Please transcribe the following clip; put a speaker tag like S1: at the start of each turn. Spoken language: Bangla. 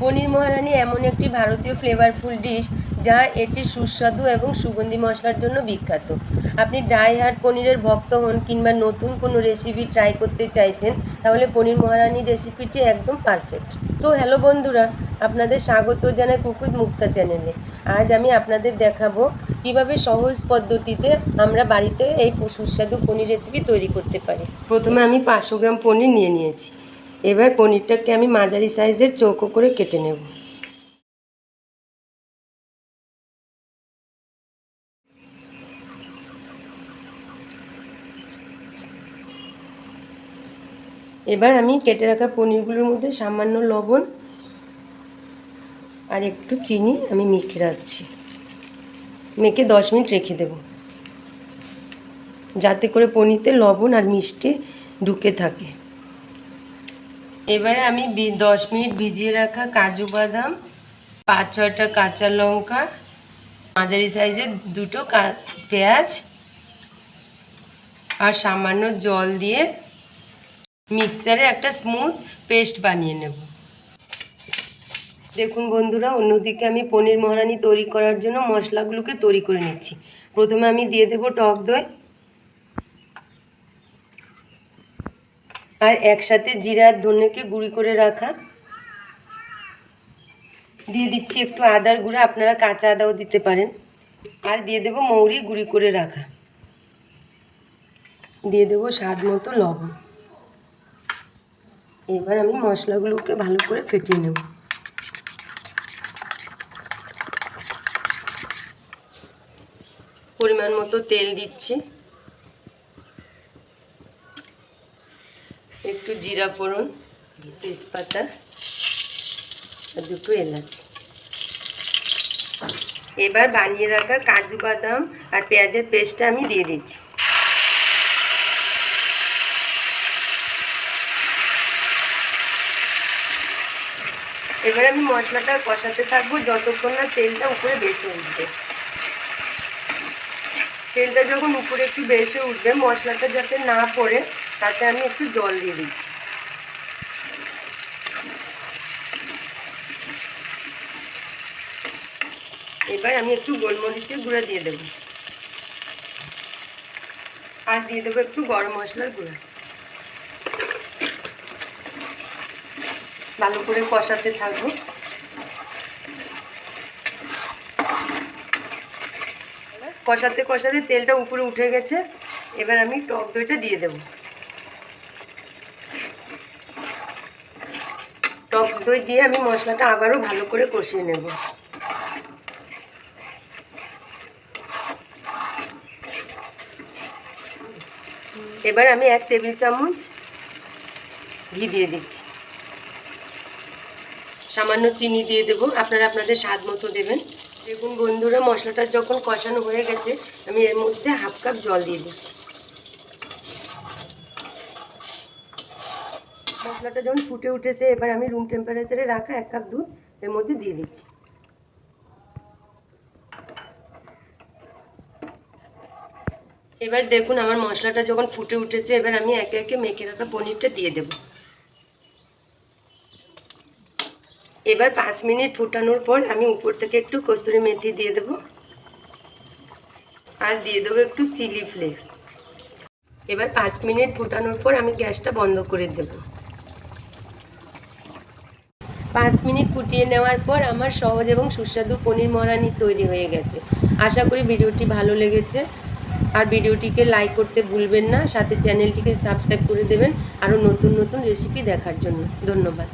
S1: পনির মহারানি এমন একটি ভারতীয় ফ্লেভারফুল ডিশ যা এটির সুস্বাদু এবং সুগন্ধি মশলার জন্য বিখ্যাত। আপনি ড্রাই হার্ড পনিরের ভক্ত হন কিংবা নতুন কোনো রেসিপি ট্রাই করতে চাইছেন, তাহলে পনির মহারানি রেসিপিটি একদম পারফেক্ট। তো হ্যালো বন্ধুরা, আপনাদের স্বাগত জানাই কুকুর মুক্তা চ্যানেলে। আজ আমি আপনাদের দেখাবো কিভাবে সহজ পদ্ধতিতে আমরা বাড়িতে এই সুস্বাদু পনির রেসিপি তৈরি করতে পারি। প্রথমে আমি 500 গ্রাম পনির নিয়েছি। এবার পনিরটাকে আমি মাঝারি সাইজের চৌকো করে কেটে নেব। এবার আমি কেটে রাখা পনিরগুলোর মধ্যে সামান্য লবণ আর একটু চিনি আমি মেখে রাখছি। মেখে 10 মিনিট রেখে দেব, যাতে করে পনিরতে লবণ আর মিষ্টি ঢুকে থাকে। এবারে আমি 10 মিনিট ভিজিয়ে রাখা কাজু বাদাম, 5-6টা কাঁচা লঙ্কা, মাঝারি সাইজের 2টো পেঁয়াজ আর সামান্য জল দিয়ে মিক্সারে একটা স্মুথ পেস্ট বানিয়ে নেব। দেখুন বন্ধুরা, অন্যদিকে আমি পনির মহারানি তৈরি করার জন্য মশলাগুলোকে তৈরি করে নিচ্ছি। প্রথমে আমি দিয়ে দেব টক দই আর একসাথে জিরা আর ধনেকে গুঁড়ি করে রাখা। দিয়ে দিচ্ছি একটু আদার গুঁড়া, আপনারা কাঁচা আদাও দিতে পারেন। আর দিয়ে দেব মৌরি গুঁড়ি করে রাখা। দিয়ে দেব স্বাদ মতো লবণ। এবার আমি মশলাগুলোকে ভালো করে ফেটিয়ে নেব। পরিমাণ মতো তেল দিচ্ছি, একটু জিরা ফোড়ন, তেজপাতা আর 2টো এলাচ। এবার বানিয়ে রাখা কাজু বাদাম আর পেঁয়াজের পেস্টটা আমি দিয়ে দিচ্ছি। এবার আমি মশলাটা কষাতে থাকবো যতক্ষণ না তেলটা উপরে ভেসে উঠবে। তেলটা যখন উপরে একটু ভেসে উঠবে, মশলাটা যাতে না পড়ে তাতে আমি একটু জল দিয়ে দিচ্ছি। এবার আমি একটু গোলমরিচের গুঁড়া দিয়ে দেব আর দিয়ে দেবো একটু গরম মশলার গুঁড়া। ভালো করে কষাতে থাকবো। কষাতে কষাতে তেলটা উপরে উঠে গেছে। এবার আমি টক দইটা দিয়ে দেব। টক দই দিয়ে আমি মশলাটা আবারও ভালো করে কষিয়ে নেব। এবার আমি 1 টেবিল চামচ ঘি দিয়ে দিচ্ছি। সামান্য চিনি দিয়ে দেবো, আপনারা আপনাদের স্বাদ মতো দেবেন। দেখুন বন্ধুরা, মশলাটা যখন কষানো হয়ে গেছে, আমি এর মধ্যে 1/2 কাপ জল দিয়ে দিচ্ছি। মশলাটা যখন ফুটে উঠেছে, এবার আমি রুম টেম্পারেচারে রাখা 1 কাপ দুধ এর মধ্যে দিয়ে দিচ্ছি। এবার দেখুন আমার মশলাটা যখন ফুটে উঠেছে, এবার আমি একে একে মেখে রাখা পনিরটা দিয়ে দেব। এবার 5 মিনিট ফুটানোর পর আমি উপর থেকে একটু কস্তুরি মেথি দিয়ে দেব আর দিয়ে দেবো একটু চিলি ফ্লেক্স। এবার 5 মিনিট ফুটানোর পর আমি গ্যাসটা বন্ধ করে দেব। 5 মিনিট ফুটিয়ে নেওয়ার পর আমার সহজ এবং সুস্বাদু পনির মহারানি তৈরি হয়ে গেছে। আশা করি ভিডিওটি ভালো লেগেছে। আর ভিডিওটিকে লাইক করতে ভুলবেন না, সাথে চ্যানেলটিকে সাবস্ক্রাইব করে দেবেন আরও নতুন নতুন রেসিপি দেখার জন্য। ধন্যবাদ।